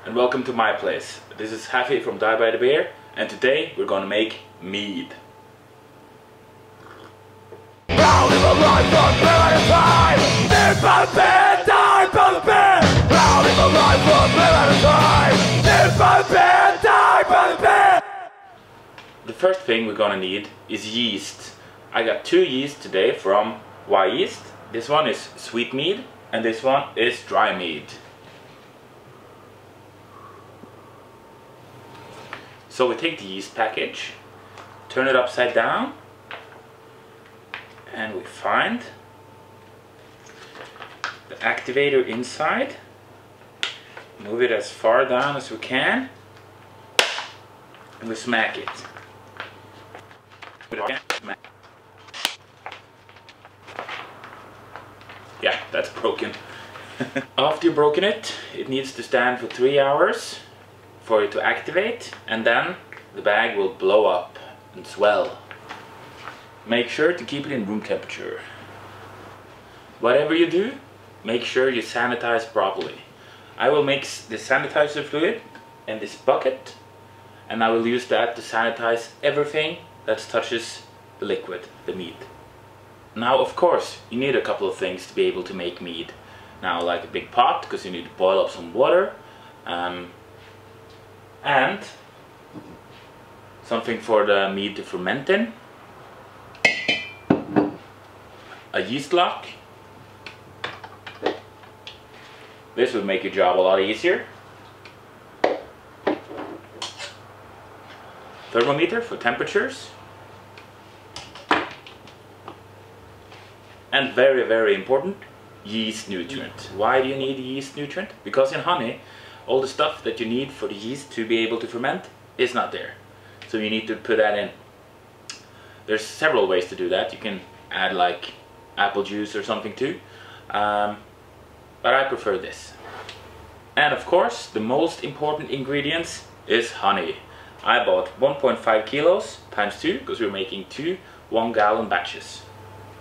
and welcome to my place. This is Haffy from Die by the Beer, and today we're gonna make mead. The first thing we're gonna need is yeast. I got 2 yeast today from Y Yeast. This one is sweet mead and this one is dry mead. So we take the yeast package, turn it upside down, and we find the activator inside, move it as far down as we can, and we smack it. Yeah, that's broken. After you've broken it, it needs to stand for 3 hours for it to activate, and then the bag will blow up and swell. Make sure to keep it in room temperature. Whatever you do, make sure you sanitize properly. I will mix the sanitizer fluid in this bucket, and I will use that to sanitize everything that touches the liquid, the mead. Now, of course, you need a couple of things to be able to make mead. Now, like a big pot, because you need to boil up some water, and something for the mead to ferment in, a yeast lock. This would make your job a lot easier. Thermometer for temperatures. And very, very important, yeast nutrient. Why do you need yeast nutrient? Because in honey, all the stuff that you need for the yeast to be able to ferment is not there. So you need to put that in. There's several ways to do that. You can add like apple juice or something too. But I prefer this. And of course, the most important ingredients is honey. I bought 1.5 kilos times 2 because we're making 2 1-gallon batches.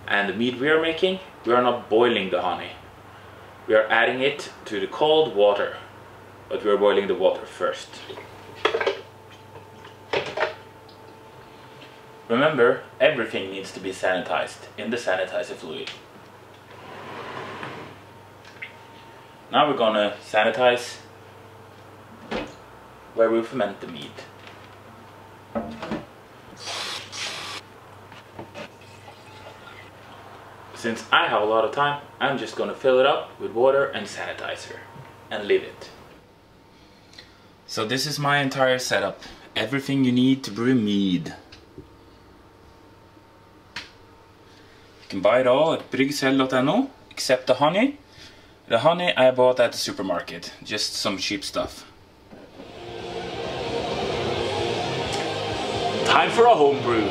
And the mead we are making, we are not boiling the honey. We are adding it to the cold water, but we are boiling the water first. Remember, everything needs to be sanitized in the sanitizer fluid. Now we're gonna sanitize where we ferment the mead. Since I have a lot of time, I'm just gonna fill it up with water and sanitizer and leave it. So this is my entire setup. Everything you need to brew mead. You can buy it all at bryggsell.no except the honey. The honey I bought at the supermarket, just some cheap stuff. Time for a home brew.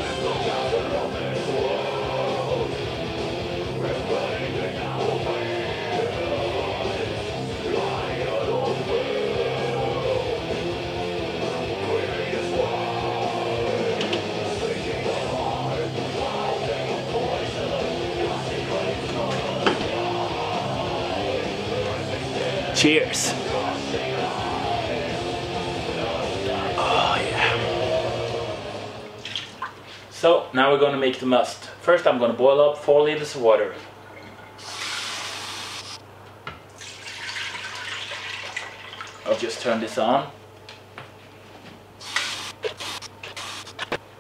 Cheers! Oh yeah! So now we're gonna make the must. First I'm gonna boil up 4 liters of water. I'll just turn this on.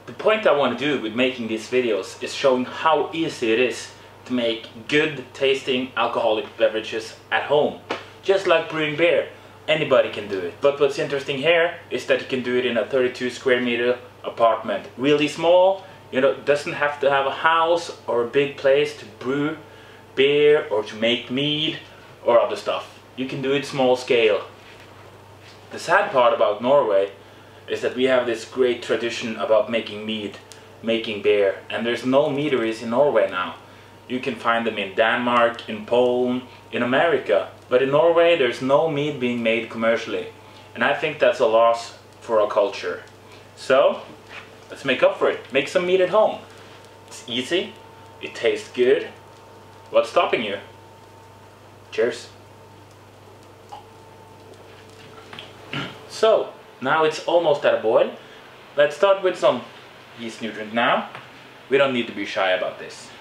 The point I want to do with making these videos is showing how easy it is to make good tasting alcoholic beverages at home. Just like brewing beer, anybody can do it. But what's interesting here is that you can do it in a 32 square meter apartment. Really small, you know, doesn't have to have a house or a big place to brew beer or to make mead or other stuff. You can do it small scale. The sad part about Norway is that we have this great tradition about making mead, making beer, and there's no meaderies in Norway now. You can find them in Denmark, in Poland, in America. But in Norway there's no mead being made commercially. And I think that's a loss for our culture. So, let's make up for it. Make some mead at home. It's easy, it tastes good. What's stopping you? Cheers. So, now it's almost at a boil. Let's start with some yeast nutrient now. We don't need to be shy about this.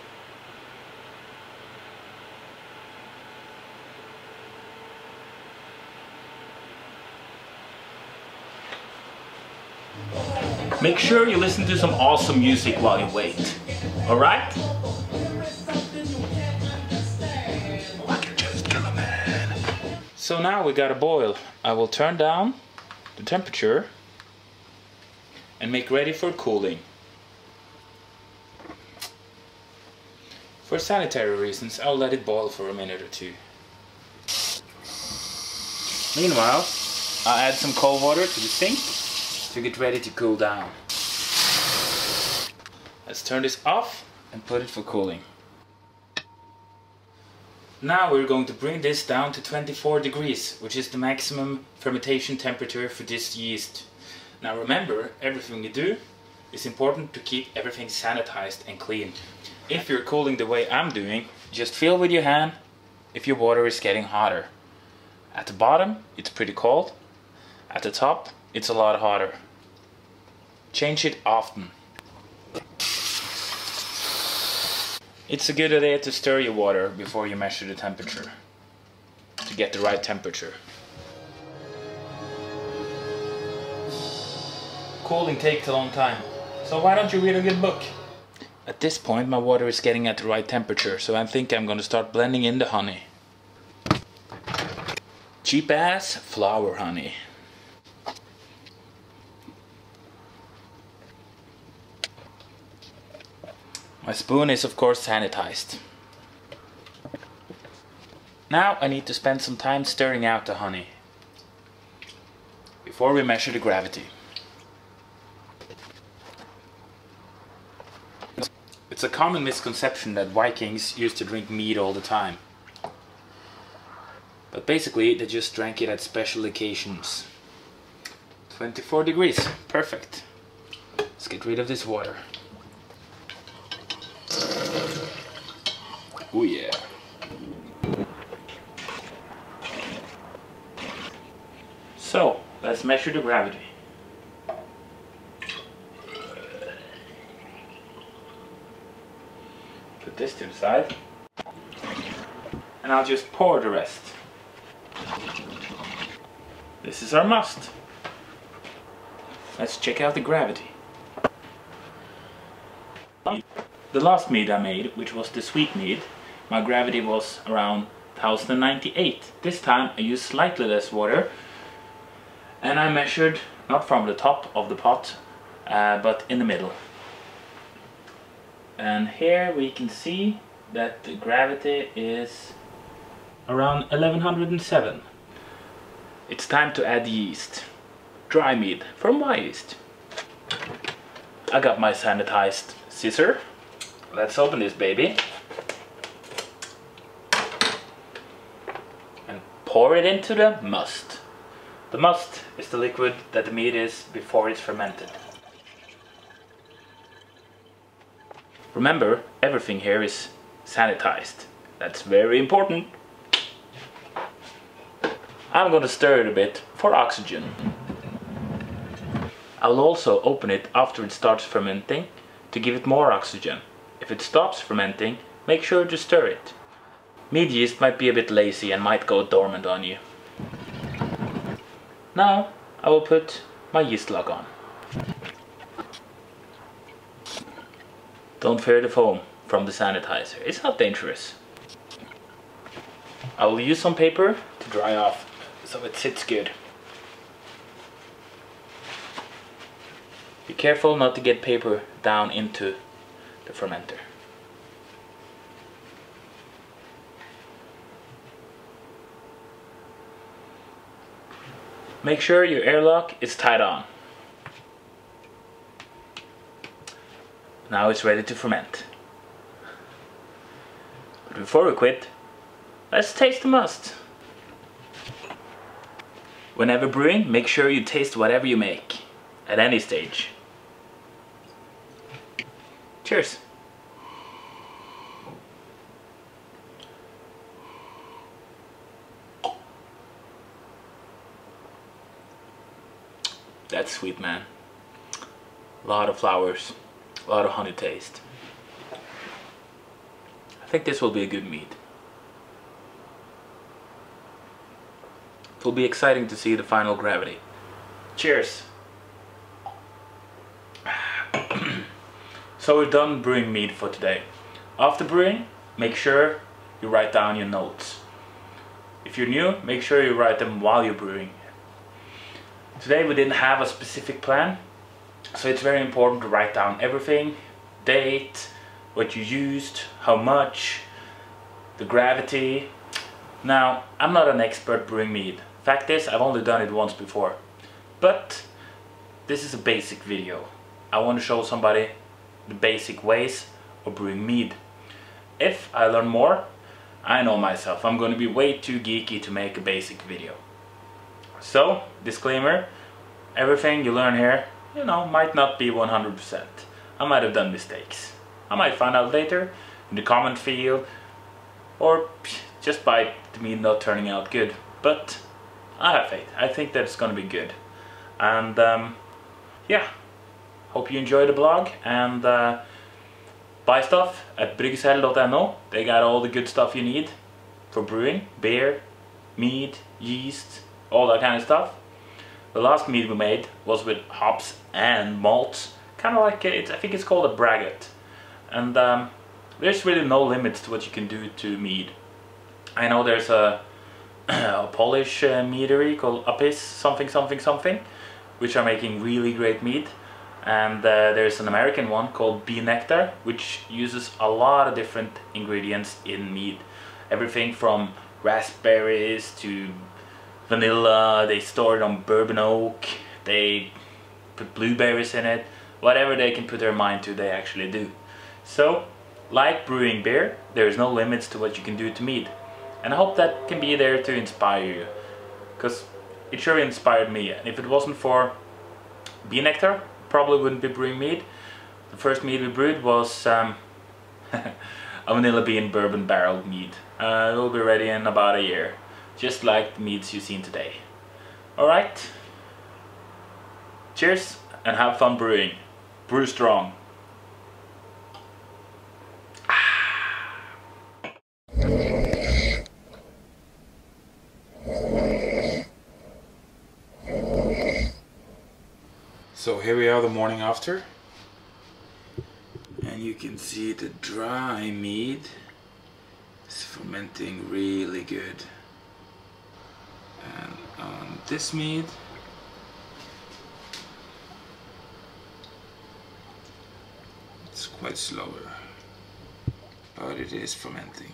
Make sure you listen to some awesome music while you wait. Alright? So now we got a boil. I will turn down the temperature and make ready for cooling. For sanitary reasons, I'll let it boil for a minute or two. Meanwhile, I'll add some cold water to the sink to get ready to cool down. Let's turn this off and put it for cooling. Now we're going to bring this down to 24 degrees, which is the maximum fermentation temperature for this yeast. Now remember, everything you do, it's important to keep everything sanitized and clean. If you're cooling the way I'm doing, just feel with your hand if your water is getting hotter. At the bottom, it's pretty cold. At the top, it's a lot hotter. Change it often. It's a good idea to stir your water before you measure the temperature, to get the right temperature. Cooling takes a long time, so why don't you read a good book? At this point my water is getting at the right temperature, so I think I'm going to start blending in the honey. Cheap ass flower honey. My spoon is of course sanitized. Now I need to spend some time stirring out the honey before we measure the gravity. It's a common misconception that Vikings used to drink mead all the time. But basically they just drank it at special occasions. 24 degrees, perfect. Let's get rid of this water. Oh yeah. So, let's measure the gravity. Put this to the side. And I'll just pour the rest. This is our must. Let's check out the gravity. The last mead I made, which was the sweet mead, my gravity was around 1098. This time I used slightly less water and I measured not from the top of the pot but in the middle. And here we can see that the gravity is around 1107. It's time to add yeast. Dry mead from my yeast. I got my sanitized scissor. Let's open this baby and pour it into the must. The must is the liquid that the mead is before it's fermented. Remember, everything here is sanitized. That's very important. I'm going to stir it a bit for oxygen. I will also open it after it starts fermenting to give it more oxygen. If it stops fermenting, make sure to stir it. Mead yeast might be a bit lazy and might go dormant on you. Now I will put my yeast lock on. Don't fear the foam from the sanitizer, it's not dangerous. I will use some paper to dry off so it sits good. Be careful not to get paper down into the fermenter. Make sure your airlock is tied on. Now it's ready to ferment. But before we quit, let's taste the must. Whenever brewing, make sure you taste whatever you make, at any stage. Cheers! that's sweet, man. A lot of flowers, a lot of honey taste. I think this will be a good mead. It will be exciting to see the final gravity. Cheers! So we're done brewing mead for today. After brewing, make sure you write down your notes. If you're new, make sure you write them while you're brewing. Today we didn't have a specific plan, so it's very important to write down everything. Date, what you used, how much, the gravity. Now, I'm not an expert brewing mead. Fact is, I've only done it once before. But this is a basic video. I want to show somebody the basic ways of brewing mead. If I learn more, I know myself, I'm going to be way too geeky to make a basic video. So, disclaimer, everything you learn here, you know, might not be 100%. I might have done mistakes. I might find out later in the comment field, or just by the mead not turning out good. But I have faith. I think that it's going to be good. And yeah, hope you enjoy the blog, and buy stuff at bryggesell.no. They got all the good stuff you need for brewing, beer, mead, yeast, all that kind of stuff. The last mead we made was with hops and malts, kind of like I think it's called a braggot. And there's really no limits to what you can do to mead. I know there's a Polish meadery called Apis something, which are making really great mead. And there's an American one called Bee Nectar, which uses a lot of different ingredients in mead. Everything from raspberries to vanilla, they store it on bourbon oak, they put blueberries in it. Whatever they can put their mind to, they actually do. So, like brewing beer, there's no limits to what you can do to mead. And I hope that can be there to inspire you, because it sure inspired me. And if it wasn't for Bee Nectar, probably wouldn't be brewing mead. The first mead we brewed was a vanilla bean bourbon barrel mead. It will be ready in about a year, just like the meads you've seen today. Alright, cheers and have fun brewing. Brew strong. So here we are the morning after, and you can see the dry mead is fermenting really good. And on this mead, it's quite slower, but it is fermenting.